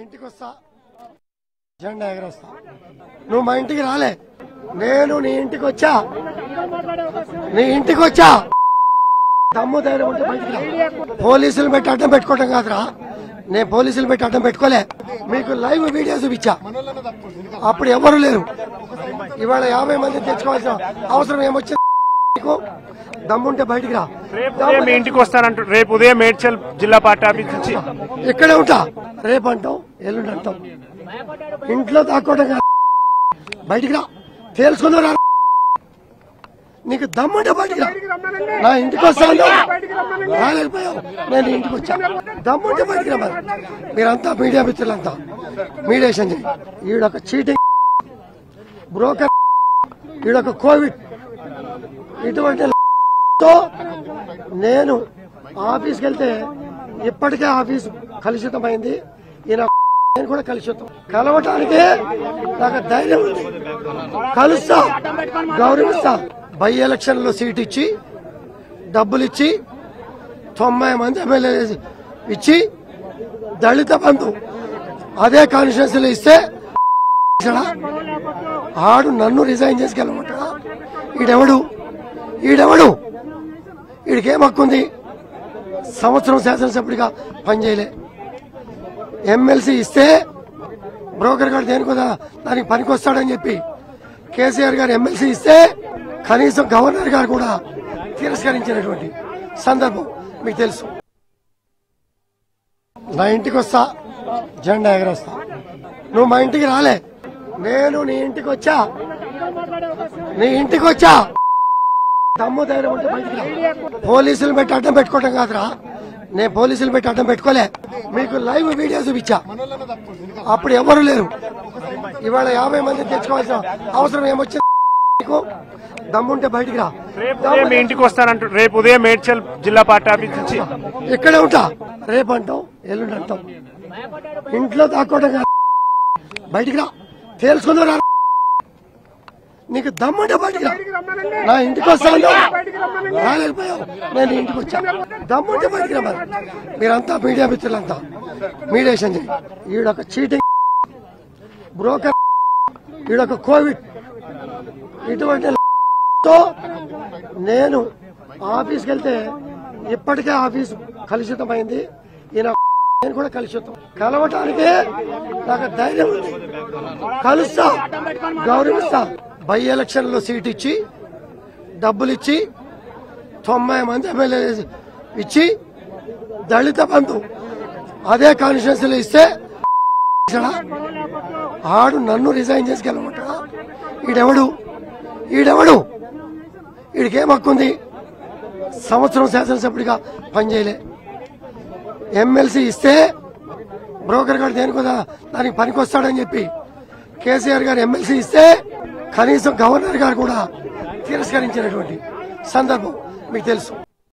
ఇంటికి వస్తా, జెండా ఎగరేస్తా. నువ్వు మా ఇంటికి రాలే, నేను నీ ఇంటికి వచ్చా. దమ్ము ధైర్యం ఉంటే బయటికి రా. పోలీసులు పెట్టి అడ్డం పెట్టుకోవటం కాదురా, నేను పోలీసులు పెట్టి అడ్డం పెట్టుకోలే. మీకు లైవ్ వీడియో చూపించా, అప్పుడు ఎవరు లేరు. ఇవాళ 50 మంది తెచ్చుకోవాల్సిన అవసరం ఏమొచ్చింది? నీకు దమ్ముంటే బయటికి రా. మీ ఇంటికి వస్తానంటూ రేపు ఉదయం మేడ్చల్ జిల్లా పార్టీ ఆఫీస్ నుంచి ఇక్కడే ఉంటా. రేపు అంటాం, ఎల్లుండి అంటాం. ఇంట్లో దాక్కోవడం కాదు, బయటికి రా. తేల్చుకుందా నీకు దమ్ముంటే బయటికి రా. నా ఇంటికి వస్తాను, రాలేకపోయావు, నేను ఇంటికి వచ్చా. దమ్ముంటే బయటికి రా. మరి మీరంతా మీడియా మిత్రులంతా మీడియేషన్ చేయి. ఈడొక చీటింగ్ బ్రోకర్, ఈడొక కోవిడ్, ఇటువంటి నేను ఆఫీస్కి వెళ్తే ఇప్పటికే ఆఫీస్ కలుషితమైంది. ఈయన నేను కూడా కలుషితం. కలవటానికే నాకు ధైర్యం ఉంది. కలుస్తా, గౌరవిస్తా. బై ఎలక్షన్ లో సీట్ ఇచ్చి, డబ్బులు ఇచ్చి, 90 మంది ఎమ్మెల్యే ఇచ్చి, దళిత బంధు అదే కాన్స్టిట్యూన్సీలో ఇస్తే ఆడు నన్ను రిజైన్ చేసుకెళ్ళమంటాడా? ఈడెవడు? ఈడికేం హక్కుంది? సంవత్సరం శాసనసభ్యుడిగా పనిచేయలే. ఎమ్మెల్సీ ఇస్తే బ్రోకర్ గారు దేనికి దానికి పనికొస్తాడని చెప్పి కేసీఆర్ గారు ఎమ్మెల్సీ ఇస్తే కనీసం గవర్నర్ గారు కూడా తిరస్కరించినటువంటి సందర్భం మీకు తెలుసు. నా ఇంటికి వస్తా, జెండా ఎగరేస్తా. నువ్వు మా ఇంటికి రాలే, నేను నీ ఇంటికి వచ్చా. దమ్ము ధైర్యం ఉంటే బయటికి రా. పోలీసులు పెట్టి అడ్డం పెట్టుకోవటం కాదురా, నేను పోలీసులు పెట్టి అడ్డం పెట్టుకోలే. మీకు లైవ్ వీడియో చూపించా, అప్పుడు ఎవరు లేరు. ఇవాళ 50 మంది తెచ్చుకోవాల్సిన అవసరం ఏమొచ్చింది? నీకు దమ్ముంటే బయటికి రా. మీ ఇంటికి వస్తానంటూ రేపు ఉదయం మేడ్చల్ జిల్లా పార్టీ ఆఫీస్ నుంచి ఇక్కడే ఉంటా. రేపు అంటాం, ఎల్లుండి అంటాం. ఇంట్లో దాక్కోవడం కాదు, బయటికి రా. తేల్చుకుందా నీకు దమ్ముంటే బయటికి రా. నా ఇంటికి వస్తాను, రాలేకపోయావు, నేను ఇంటికి వచ్చా. దమ్ముంటే బయటికి రా. మరి మీరంతా మీడియా మిత్రులంతా మీడియేషన్ చేయి. ఈడొక చీటింగ్ బ్రోకర్, ఈడొక కోవిడ్, ఇటువంటి నేను ఆఫీస్కి వెళ్తే ఇప్పటికే ఆఫీస్ కలుషితమైంది. ఈయన నేను కూడా కలుషితం. కలవటానికే నాకు ధైర్యం ఉంది. కలుస్తా, గౌరవిస్తా. బై ఎలక్షన్ లో సీట్ ఇచ్చి, డబ్బులు ఇచ్చి, 90 మంది ఎమ్మెల్యే ఇచ్చి, దళిత బంధు అదే కాన్స్టిట్యూన్సీలో ఇస్తే ఆడు నన్ను రిజైన్ చేసుకెళ్ళమంటాడా? ఈడెవడు? ఈడికేం హక్కుంది? సంవత్సరం శాసనసభ్యుడిగా పనిచేయలే. ఎమ్మెల్సీ ఇస్తే బ్రోకర్ గారు దేనికి దానికి పనికొస్తాడని చెప్పి కేసీఆర్ గారు ఎమ్మెల్సీ ఇస్తే కనీసం గవర్నర్ గారు కూడా తిరస్కరించినటువంటి సందర్భం మీకు తెలుసు.